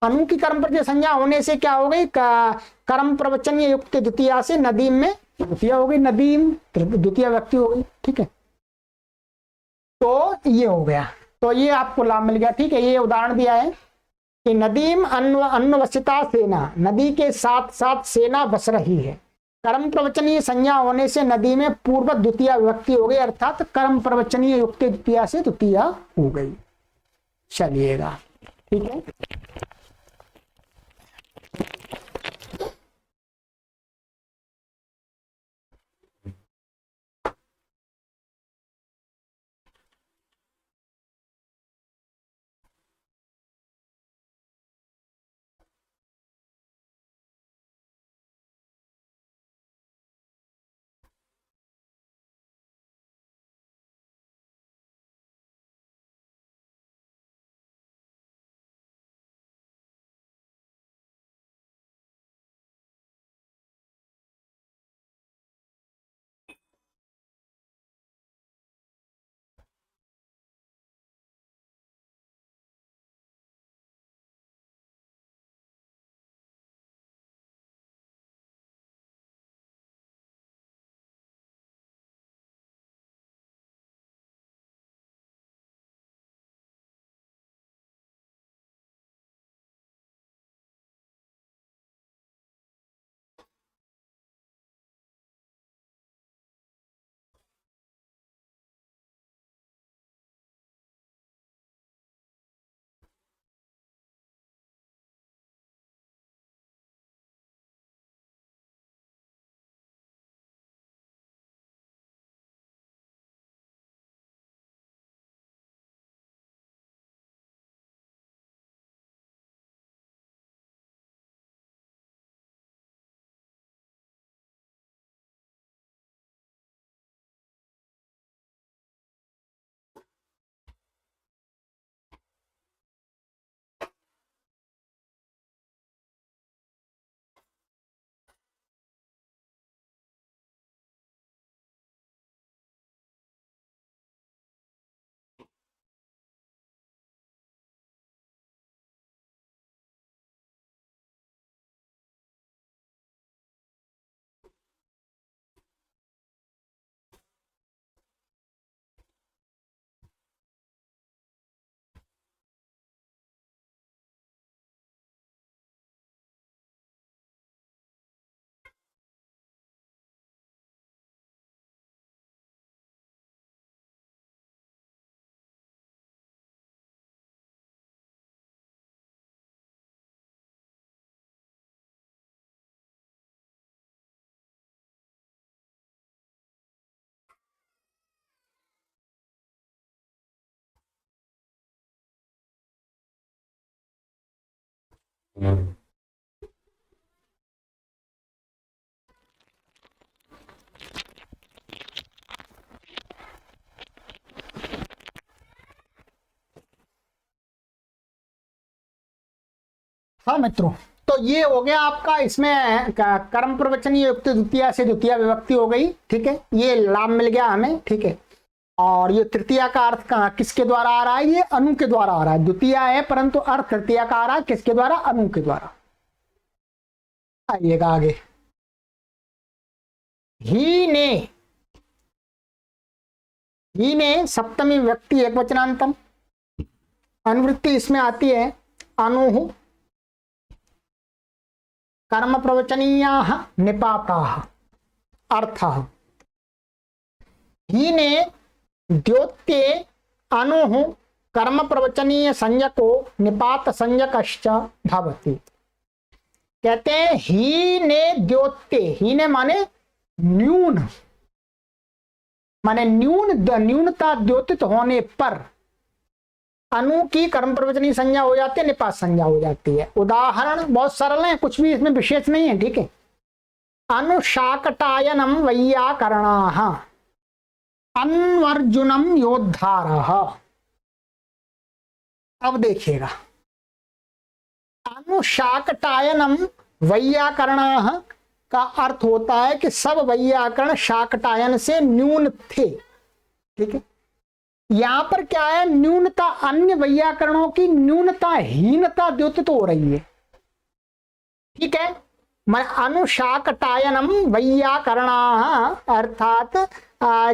अनु की कर्म प्रत्यय संज्ञा होने से क्या हो गई? कर्म प्रवचनीय युक्त द्वितीया से नदीम में द्वितीया हो गई, नदीम द्वितीय व्यक्ति हो गई। ठीक है, तो ये हो गया, तो ये आपको लाभ मिल गया। ठीक है, ये उदाहरण दिया है कि नदीम अन्ववसिता सेना, नदी के साथ साथ सेना बस रही है। कर्म प्रवचनीय संज्ञा होने से नदी में पूर्व द्वितीय व्यक्ति हो गई, अर्थात कर्म प्रवचनीय युक्त द्वितीया से द्वितीया हो गई। चलिएगा, ठीक है। हाँ मित्रों, तो ये हो गया आपका, इसमें कर्म प्रवचनीय युक्त द्वितीया से द्वितीय विभक्ति हो गई, ठीक है, ये लाभ मिल गया हमें, ठीक है। और ये तृतीया का अर्थ किसके द्वारा आ रहा है, ये अनु के द्वारा आ रहा है, द्वितीया है परंतु अर्थ तृतीया का आ रहा है किसके द्वारा, अनु के द्वारा। आइएगा आगे, ही ने सप्तमी व्यक्ति एक वचनांतम, अनुवृत्ति इसमें आती है अनु कर्म प्रवचनीया निपाताः अर्थः। ही ने द्योत्ये अनु कर्म प्रवचनीय संज्ञको निपात संज्ञकश्च भवति। कहते हैं ही ने द्योत्ये, ही ने माने न्यून, माने न्यूनता द्योतित होने पर अनु की कर्म प्रवचनीय संज्ञा हो जाती है, निपात संज्ञा हो जाती है। उदाहरण बहुत सरल है, कुछ भी इसमें विशेष नहीं है, ठीक है। अनुशाकटायनम वैयाकरणाः अन्वर्जुनम योद्धारः। अब देखिएगा, अनुशाकटायनम वैयाकरणाः का अर्थ होता है कि सब वैयाकरण शाकटायन से न्यून थे, ठीक है। यहां पर क्या है, न्यूनता, अन्य वैयाकरणों की न्यूनता, हीनता द्योतित हो रही है, ठीक है। मैं अनुशाकटायनम वैयाकरणाः अर्थात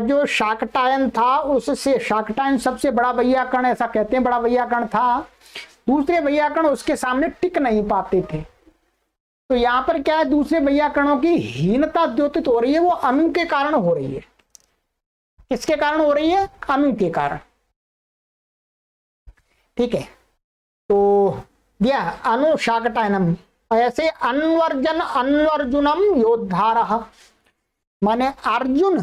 जो शाकटायन था उससे, शाकटायन सबसे बड़ा वैयाकरण ऐसा कहते हैं, बड़ा वैयाकरण था, दूसरे वैयाकरण उसके सामने टिक नहीं पाते थे। तो यहां पर क्या है, दूसरे वैयाकरणों की हीनता द्योतित हो रही है, वो अनु के कारण हो रही है। किसके कारण हो रही है, अनु के कारण, ठीक है। तो दिया अनुशाकटायनम, ऐसे अन्वर्जुनम योद्धारः, माने अर्जुन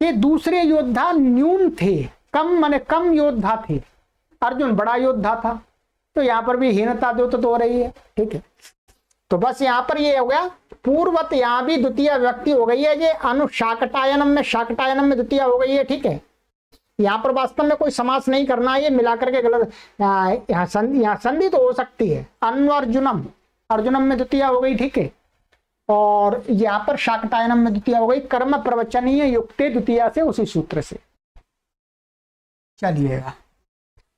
के दूसरे योद्धा न्यून थे, कम, माने कम योद्धा थे, अर्जुन बड़ा योद्धा था। तो यहां पर भी हीनता द्योतित हो रही है, ठीक है। तो बस यहां पर ये हो गया पूर्वत, यहां भी द्वितीय व्यक्ति हो गई है, ये अनुशाकटायनम में, शाकटायनम में द्वितीय हो गई है, ठीक है। यहां पर वास्तव में कोई समास नहीं करना है, ये मिलाकर के गलत, यहाँ संधि तो हो सकती है, अन्वर्जुनम, अर्जुनम में द्वितीय हो गई, ठीक है। और यहां पर शाकटायनम में द्वितीय हो गई, कर्म प्रवचनीय युक्ते द्वितीय से, उसी सूत्र से। चलिएगा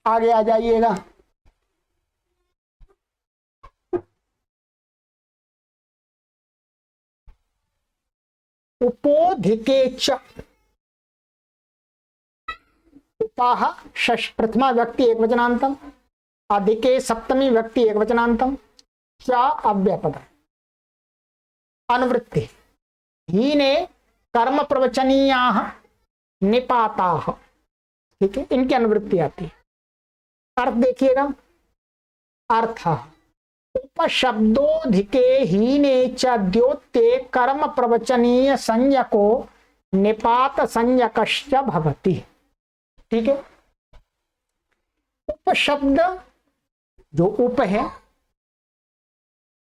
आगे आ जाइएगा, उपोधिके च, उपाह प्रथमा व्यक्ति एक वचनांतम, अधिके सप्तमी व्यक्ति एक वचनांतम, च अव्यपद। अनुवृत्ति, ही ने कर्म प्रवचनीयाः निपाताः, ठीक है, इनकी अनुवृत्ति आती है। अर्थ देखिएगा, अर्थ उपशब्दोधिके हीने च द्योत्ये कर्म प्रवचनीय संज्ञको निपात संज्ञकश्च भवति, ठीक है। उपशब्द जो उप है,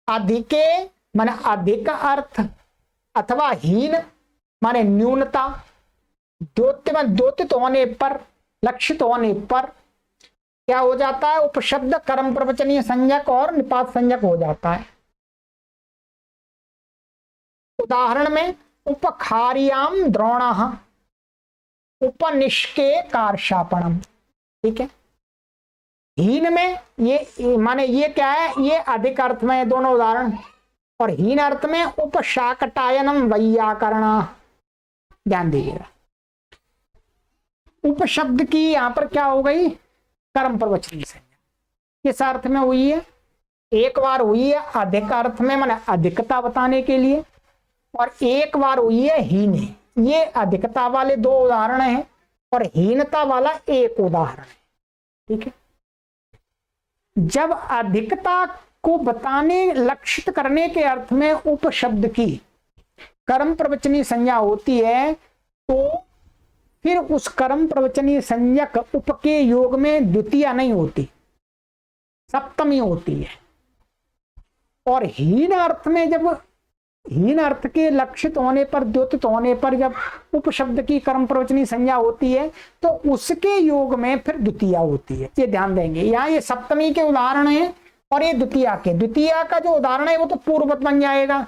अधिके माने अधिक अर्थ, अथवा हीन माने न्यूनता, द्योत्य में द्योतित होने पर, लक्षित होने पर क्या हो जाता है, उपशब्द कर्म प्रवचनीय संज्ञक और निपात संज्ञक हो जाता है। उदाहरण में उपखार्याम द्रोणः, उपनिष्के कार्षापणम, ठीक है। हीन में ये माने ये क्या है, ये अधिक अर्थ में दोनों उदाहरण, और हीन अर्थ में उपशाकटायनम वैयाकरण। ध्यान दीजिएगा, उपशब्द की यहां पर क्या हो गई, कर्म प्रवचनीय संज्ञा, किस अर्थ में हुई है, एक बार हुई है अधिक अर्थ में, माने अधिकता बताने के लिए, और एक बार हुई है हीन। ये अधिकता वाले दो उदाहरण हैं और हीनता वाला एक उदाहरण है, ठीक है। जब अधिकता को बताने, लक्षित करने के अर्थ में उपशब्द की कर्म प्रवचनीय संज्ञा होती है, तो फिर उस कर्म प्रवचनीय संज्ञक उप के योग में द्वितीय नहीं होती, सप्तमी होती है। और हीन अर्थ में, जब हीन अर्थ के लक्षित होने पर, द्योतित होने पर जब उपशब्द की कर्म प्रवचनीय संज्ञा होती है, तो उसके योग में फिर द्वितीय होती है। ये ध्यान देंगे, यहाँ ये सप्तमी के उदाहरण हैं और ये द्वितीया का जो उदाहरण है वो तो पूर्ववत बन जाएगा,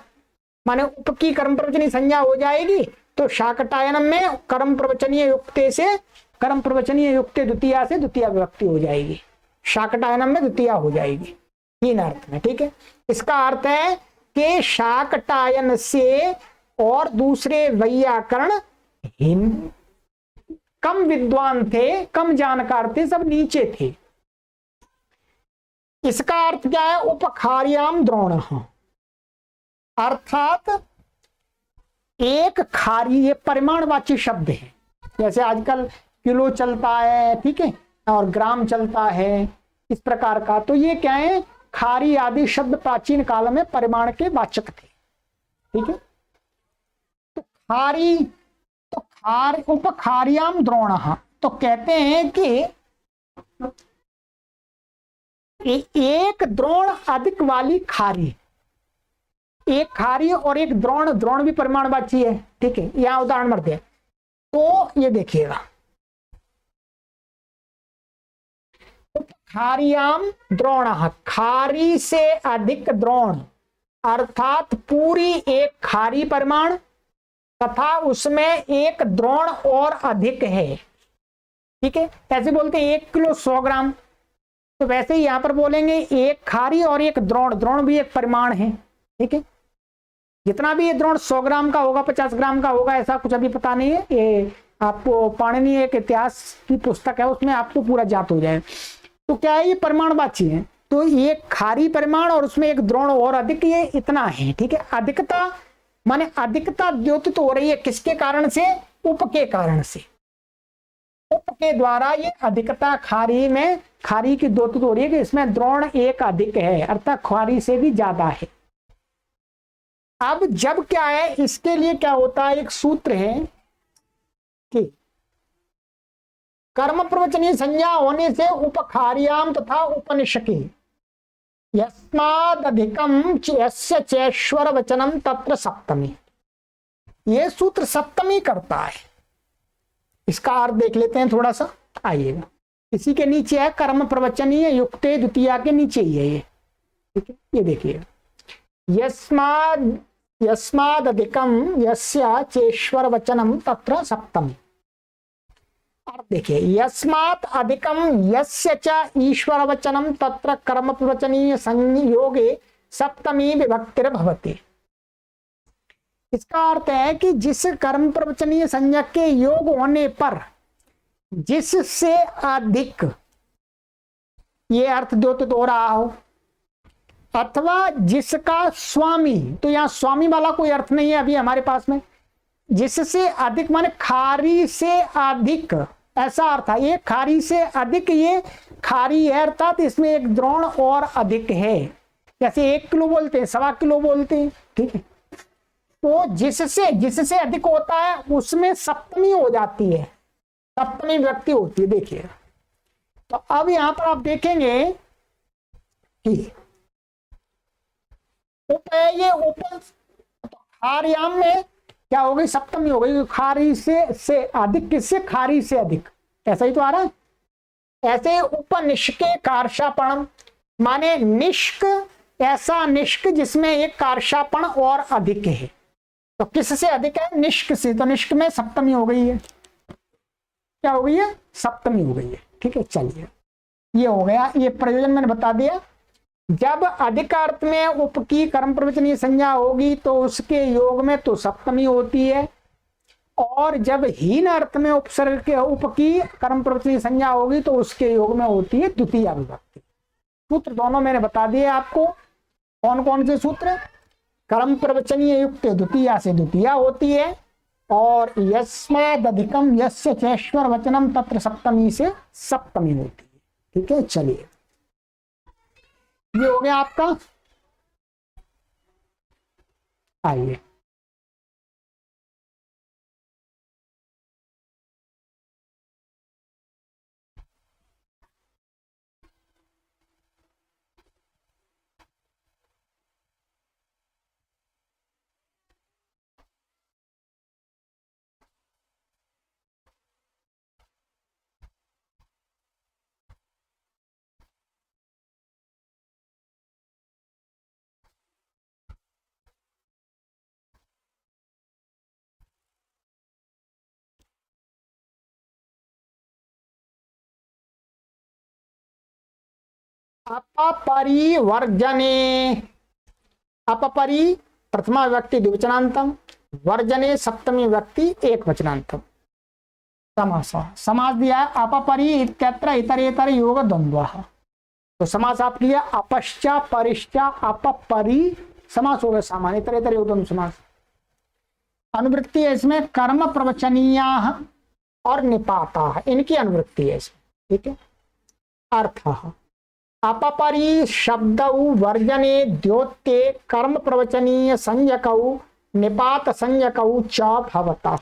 माने उप की कर्म प्रवचनीय संज्ञा हो जाएगी तो शाकटायनम में कर्म प्रवचनीय युक्ते से कर्म प्रवचनीय युक्ते द्वितीया से द्वितीया विभक्ति हो जाएगी, शाकटायनम में द्वितीया हो जाएगी हीन अर्थ में। ठीक है, इसका अर्थ है कि शाकटायन से और दूसरे वैयाकरण हीन कम विद्वान थे, कम जानकार थे, सब नीचे थे। इसका अर्थ क्या है? उपखार्याम द्रोण, अर्थात एक खारी, ये परिमाणवाची शब्द है, जैसे आजकल किलो चलता है, ठीक है, और ग्राम चलता है, इस प्रकार का। तो ये क्या है? खारी आदि शब्द प्राचीन काल में परिमाण के वाचक थे। ठीक है, तो खारी, तो उपखार्याम द्रोण, तो कहते हैं कि एक द्रोण अधिक वाली खारी, एक खारी और एक द्रोण, द्रोण भी परिमाणवाची है। ठीक है, यहां उदाहरण मरते हैं, तो ये देखिएगा, खारियाम द्रोण, खारी से अधिक द्रोण, अर्थात पूरी एक खारी परिमाण तथा उसमें एक द्रोण और अधिक है। ठीक है, ऐसे बोलते हैं 1 किलो 100 ग्राम, तो वैसे ही यहां पर बोलेंगे एक खारी और एक द्रोण, द्रोण भी एक परिमाण है। ठीक है, जितना भी ये द्रोण 100 ग्राम का होगा, 50 ग्राम का होगा, ऐसा कुछ अभी पता नहीं है, ये आपको पाणिनि एक इतिहास की पुस्तक है, उसमें आपको पूरा ज्ञात हो जाए। तो क्या है? ये परिमाणवाची है, तो ये खारी परिमाण और उसमें एक द्रोण और अधिक, ये इतना है। ठीक है, अधिकता माने अधिकता द्योतित हो रही है, किसके कारण से? उप के कारण से, उप के द्वारा ये अधिकता खारी में, खारी की द्योतित हो रही है कि इसमें द्रोण एक अधिक है, अर्थात खारी से भी ज्यादा है। अब जब क्या है, इसके लिए क्या होता है? एक सूत्र है कि कर्म प्रवचनीय संज्ञा होने से उपखार्याम तथा उपनिषकी यस्मादधिकम यस्य चेश्वर वचनम तत्र सप्तमी, ये सूत्र सप्तमी करता है। इसका अर्थ देख लेते हैं थोड़ा सा, आइएगा। इसी के नीचे है कर्म प्रवचनीय युक्ते द्वितीया के नीचे ही है ये। ठीक है, ये देखिए, यस्मादधिकम यस्य चेश्वर वचनम तत्र सप्तमी। और देखिए, यस्मात् अधिकम यस्य च ईश्वर वचनम तत्र कर्म प्रवचनीय संयोगे सप्तमी विभक्तिर भवति। इसका अर्थ है कि जिस कर्म प्रवचनीय संज्ञा के योग होने पर जिससे अधिक, ये अर्थ द्योतित हो रहा हो, अथवा जिसका स्वामी, तो यहां स्वामी वाला कोई अर्थ नहीं है अभी हमारे पास में, जिससे अधिक माने खारी से अधिक, ऐसा अर्थ है। ये खारी से अधिक, ये खारी है अर्थात इसमें एक द्रोण और अधिक है, जैसे 1 किलो बोलते हैं, 1.25 किलो बोलते हैं। ठीक है, तो जिससे अधिक होता है उसमें सप्तमी हो जाती है, सप्तमी विभक्ति होती है। देखिए, तो अब यहां पर आप देखेंगे कि उप है, ये उप, तो खारियाम में क्या हो गई? सप्तमी हो गई, खारी से अधिक, किससे? खारी से अधिक, ऐसा ही तो आ रहा है। ऐसे उपनिष्के कार्षापणम, माने निष्क, ऐसा निष्क जिसमें एक कार्षापण और अधिक है, तो किससे अधिक है? निष्क से, तो निष्क में सप्तमी हो गई है। क्या हो गई है? सप्तमी हो गई है। ठीक है, चलिए, ये हो गया, ये प्रयोजन मैंने बता दिया। जब अधिक अर्थ में उप की कर्म प्रवचनीय संज्ञा होगी तो उसके योग में तो सप्तमी होती है, और जब हीन अर्थ में उपसर्ग के उप की कर्म प्रवचनीय संज्ञा होगी तो उसके योग में होती है द्वितीया विभक्ति। सूत्र दोनों मैंने बता दिए आपको, कौन कौन से सूत्र? कर्म प्रवचनीय युक्त द्वितीया से द्वितीया होती है, और यस्मादधिकम यस्य चेश्वर वचनम तत्र सप्तमी से सप्तमी होती है। ठीक है, चलिए, ये हो गया आपका। आइए, अपपरिवर्जने, अपपरि प्रथमा विभक्ति द्विवचनांतम, वर्जने सप्तमी विभक्ति एक वचनांतम। समास, समास दिया है अपपरि इत्यत्र इतरेतर योग द्वंद्व। तो समास आप लिया अपश्चा परिश्चा अपपरि, समास हो गया सामान्य, इतरेतर योग द्वंद्व समास। अनुवृत्ति है इसमें कर्म प्रवचनीय और निपाता, इनकी अनुवृत्ति है इसमें, ठीक है। अर्थ अपपरि शब्दौ वर्जने द्योत्ये कर्म प्रवचनीय संज्ञकौ निपात संज्ञकौ च भवतः।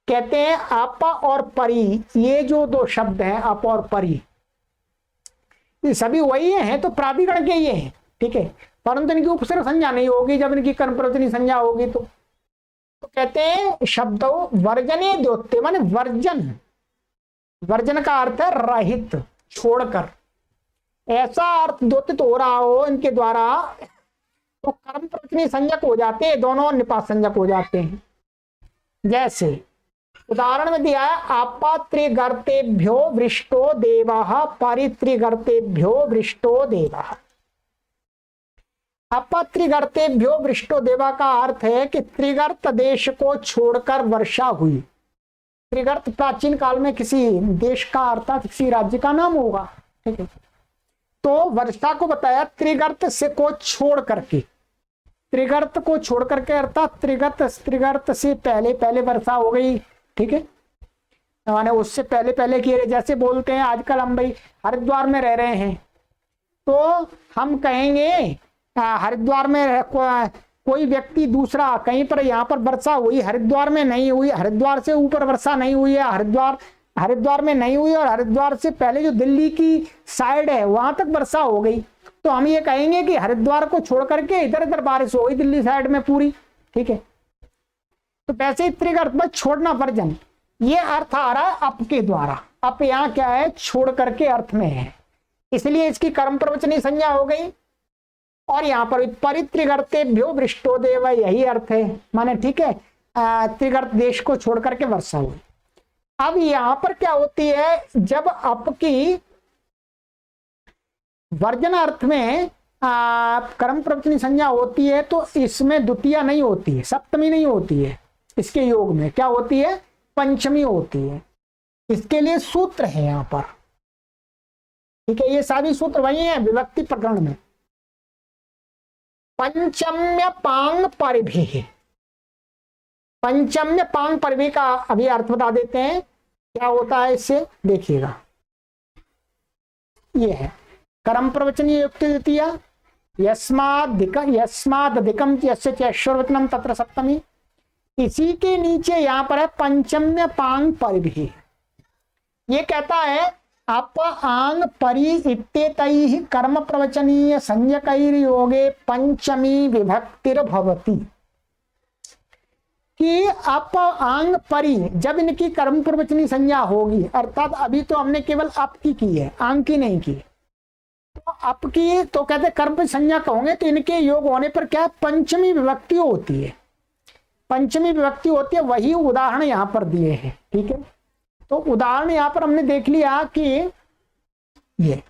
कहते हैं अप और परि, ये जो दो शब्द हैं अप और परि, ये सभी वही हैं, तो प्राधिकरण के ये हैं, ठीक है, परंतु इनकी उपसर्ग संज्ञा नहीं होगी जब इनकी कर्म प्रवचनी संज्ञा होगी। तो कहते हैं शब्दों वर्जने द्योत्ये माने वर्जन, वर्जन का अर्थ है रहित, छोड़कर, ऐसा अर्थ द्योतित हो रहा हो इनके द्वारा तो कर्म प्रवचनी संज्ञक हो जाते हैं, दोनों निपात संज्ञक हो जाते हैं। जैसे उदाहरण में दिया है अपत्रिगर्तेभ्यो वृष्टो देवः परित्रिगर्तेभ्यो वृष्टो देवः। अपत्रिगर्तेभ्यो वृष्टो देवा का अर्थ है कि त्रिगर्त देश को छोड़कर वर्षा हुई। त्रिगर्त प्राचीन काल में किसी देश का अर्थात किसी राज्य का नाम होगा, ठीक है। तो वर्षा को बताया त्रिगर्त से को छोड़ करके, त्रिगर्त को छोड़ करके अर्थात त्रिगर्त से पहले पहले वर्षा हो गई, ठीक है, माने उससे पहले पहले किए। जैसे बोलते हैं आजकल हम भाई हरिद्वार में रह रहे हैं तो हम कहेंगे हरिद्वार में कोई व्यक्ति दूसरा कहीं पर यहाँ पर वर्षा हुई, हरिद्वार में नहीं हुई, हरिद्वार से ऊपर वर्षा नहीं हुई है, हरिद्वार में नहीं हुई और हरिद्वार से पहले जो दिल्ली की साइड है वहां तक वर्षा हो गई, तो हम ये कहेंगे कि हरिद्वार को छोड़ करके इधर इधर बारिश हो गई दिल्ली साइड में पूरी, ठीक है। तो वैसे ही त्रिगर्त में छोड़ना वर्जन, ये अर्थ आ रहा है अप के द्वारा। अप यहाँ क्या है, छोड़ करके अर्थ में है, इसलिए इसकी कर्म प्रवचनी संज्ञा हो गई। और यहाँ पर परित्रिगर्तेभ्यो वृष्टो देव, यही अर्थ है, माने ठीक है, त्रिगर्त देश को छोड़ करके वर्षा हुई। अब यहां पर क्या होती है, जब अप की वर्जन अर्थ में कर्म प्रवचनी संज्ञा होती है तो इसमें द्वितीया नहीं होती है, सप्तमी नहीं होती है, इसके योग में क्या होती है, पंचमी होती है। इसके लिए सूत्र है यहां पर, ठीक है, ये सारी सूत्र वही है विभक्ति प्रकरण में। पंचम्य पांग परिभि, पंचम्य पांग परिभि का अभी अर्थ बता देते हैं क्या होता है, इससे देखिएगा। ये है कर्म प्रवचनीय युक्त द्वितीया, यस्मादिकम यस्य चैश्वर्वचनम तत्र सप्तमी। इसी के नीचे यहां पर है पंचम्य पांग परिभि, ये कहता है अप आंग परि इत्येतैः कर्म प्रवचनीय संज्ञकैर्योगे पंचमी विभक्तिर्भवति। कि अप आंग परि, जब इनकी कर्म प्रवचनी संज्ञा होगी, अर्थात अभी तो हमने केवल अप की है, आंग की नहीं की, तो अप की तो कहते कर्म संज्ञा कहोगे तो इनके योग होने पर क्या पंचमी विभक्ति होती है, पंचमी विभक्ति होती है। वही उदाहरण यहां पर दिए हैं, ठीक है। तो उदाहरण यहां पर हमने देख लिया कि ये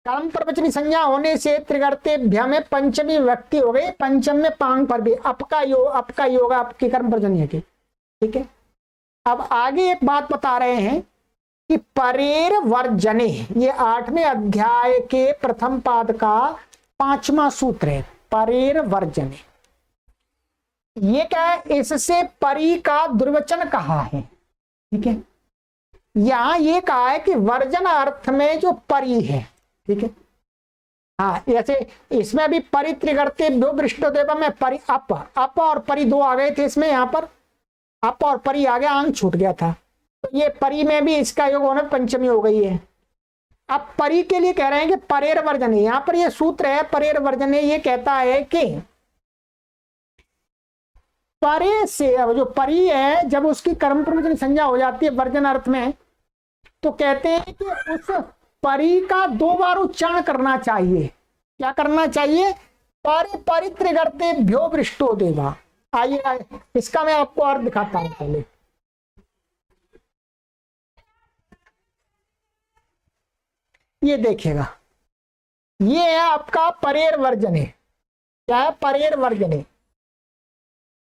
कर्म प्रवचनी संज्ञा होने से त्रिगर्तेभ्य में पंचमी विभक्ति हो गई, पंचम में पांग पर भी आपका योग आपकी कर्म प्रवचनी की, ठीक है। अब आगे एक बात बता रहे हैं कि परेर वर्जने, ये 8वें अध्याय के प्रथम पाद का 5वां सूत्र है, परेर वर्जने। ये क्या है, इससे परी का दुर्वचन कहा है, ठीक है। यहां ये कहा है कि वर्जन अर्थ में जो परी है, ठीक है, हाँ, जैसे इसमें भी परित्रिगर्तेभ्यो वृष्टो देव में परि अप और परी दो आ गए थे इसमें, यहां पर अप और परी आ गया, आंग छूट गया था, तो ये परी में भी इसका योग होने पंचमी हो गई है। अब परी के लिए कह रहे हैं कि परेर वर्जने, यहां पर ये सूत्र है परेर वर्जने, ये कहता है कि परे से जो परी है जब उसकी कर्म प्रवचनी संज्ञा हो जाती है वर्जन अर्थ में, तो कहते हैं कि उस परी का 2 बार उच्चारण करना चाहिए। क्या करना चाहिए, परित्रिगर्तेभ्यो वृष्टो देवा, आइए इसका मैं आपको और दिखाता हूं पहले। ये देखिएगा, ये है आपका परेर वर्जने। क्या है? परेर वर्जने।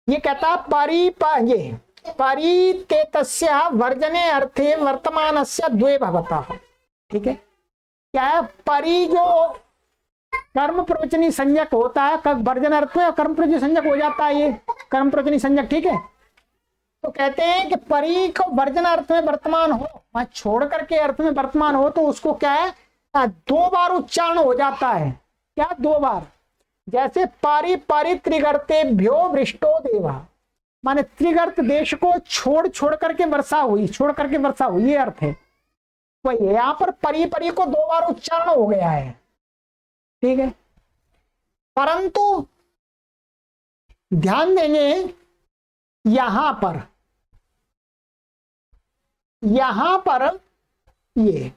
ये कहता है ये परितेतस्य वर्जने अर्थे वर्तमानस्य द्वे भवतः। ठीक है, क्या है? परि जो कर्म प्रवचनी संज्ञक होता है, वर्जन अर्थ में कर्म प्रवचनी संज्ञक हो जाता है, ये कर्म प्रवचनी संज्ञक। ठीक है, तो कहते हैं कि परि को वर्जन अर्थ में वर्तमान हो, वहां छोड़ करके अर्थ में वर्तमान हो, तो उसको क्या है? दो बार उच्चारण हो जाता है। क्या? दो बार। जैसे पारी त्रिगर्तेभ्यो वृष्टो देवा, माने त्रिगर्त देश को छोड़ करके वर्षा हुई, छोड़ करके वर्षा हुई, ये अर्थ है। वही यहां पर परी को दो बार उच्चारण हो गया है। ठीक है, परंतु ध्यान देंगे यहां पर ये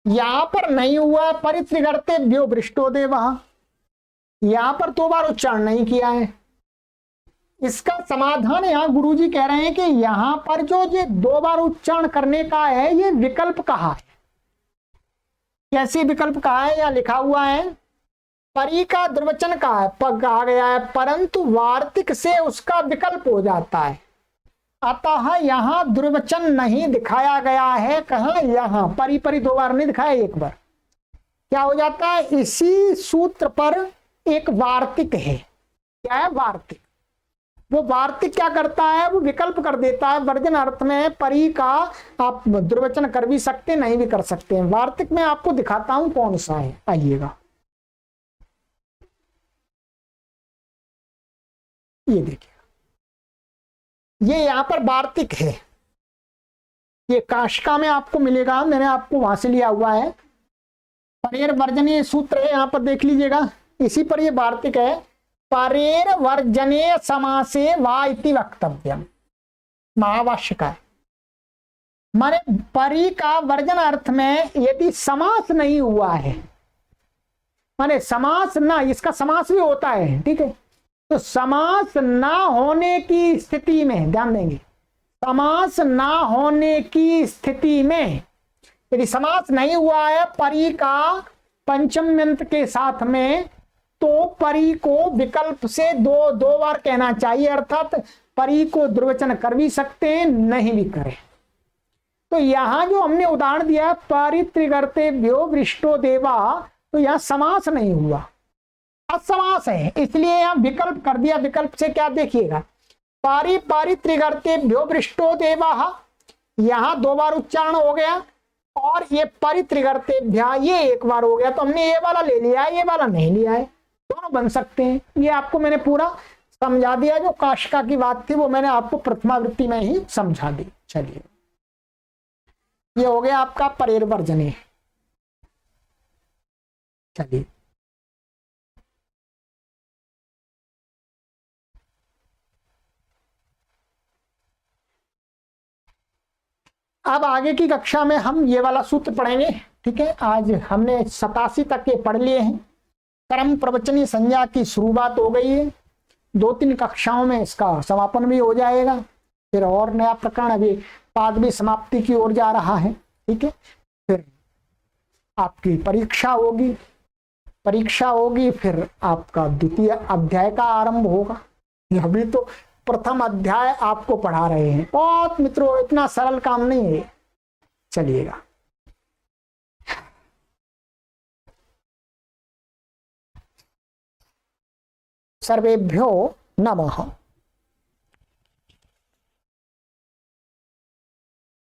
यहां पर नहीं हुआ परित्रिगर्तेभ्यो वृष्टो देवः, यहां पर दो बार उच्चारण नहीं किया है। इसका समाधान यहां गुरुजी कह रहे हैं कि यहां पर जो ये दो बार उच्चारण करने का है, ये विकल्प कहा है। कैसे विकल्प कहा है? यहां लिखा हुआ है परी का द्विवचन का है, पग आ गया है, परंतु वार्तिक से उसका विकल्प हो जाता है। अतः यहां द्विवचन नहीं दिखाया गया है। कहां? यहां परी दो बार नहीं दिखाया, एक बार। क्या हो जाता है? इसी सूत्र पर एक वार्तिक है। क्या है? वार्तिक। वो वार्तिक क्या करता है? वो विकल्प कर देता है। वर्जन अर्थ में परी का आप द्विवचन कर भी सकते, नहीं भी कर सकते हैं। वार्तिक में आपको दिखाता हूं कौन सा है, आइएगा। ये देखिए, ये यहां पर वार्तिक है। ये काशिका में आपको मिलेगा, मैंने आपको वहां से लिया हुआ है। परेर वर्जनीय सूत्र है, यहां पर देख लीजिएगा, इसी पर ये वार्तिक है। परेर वर्जने समासे वा इति वक्तव्यम, महावाक्य का है। माने परी का वर्जन अर्थ में यदि समास नहीं हुआ है, माने समास ना, इसका समास भी होता है। ठीक है, तो समास ना होने की स्थिति में, ध्यान देंगे, समास ना होने की स्थिति में, यदि समास नहीं हुआ है परी का पंचम्यंत के साथ में, तो परी को विकल्प से दो बार कहना चाहिए। अर्थात परी को द्विवचन कर भी सकते हैं, नहीं भी करें। तो यहां जो हमने उदाहरण दिया परित्रिगर्तेभ्यो वृष्टो देवा, तो यहां समास नहीं हुआ, असमास है, इसलिए यहां विकल्प कर दिया। विकल्प से क्या? देखिएगा, परित्रिगर्तेभ्यो वृष्टो देवा, यहां दो बार उच्चारण हो गया, और ये परित्रिगर्तेभ्या ये एक बार हो गया। तो हमने ये वाला ले लिया है, ये वाला नहीं लिया है, दोनों बन सकते हैं। ये आपको मैंने पूरा समझा दिया। जो काशिका की बात थी वो मैंने आपको प्रथमावृत्ति में ही समझा दी। चलिए, ये हो गया आपका परेर वर्जने। चलिए, अब आगे की कक्षा में हम ये वाला सूत्र पढ़ेंगे। ठीक है, आज हमने 87 तक के पढ़ लिए हैं। कर्म प्रवचनी संज्ञा की शुरुआत हो गई है, 2-3 कक्षाओं में इसका समापन भी हो जाएगा। फिर और नया प्रकरण, अभी पाद भी समाप्ति की ओर जा रहा है। ठीक है, फिर आपकी परीक्षा होगी, फिर आपका द्वितीय अध्याय का आरंभ होगा। अभी तो प्रथम अध्याय आपको पढ़ा रहे हैं। बहुत मित्रों, इतना सरल काम नहीं है। चलिएगा, सर्वेभ्यो नमः।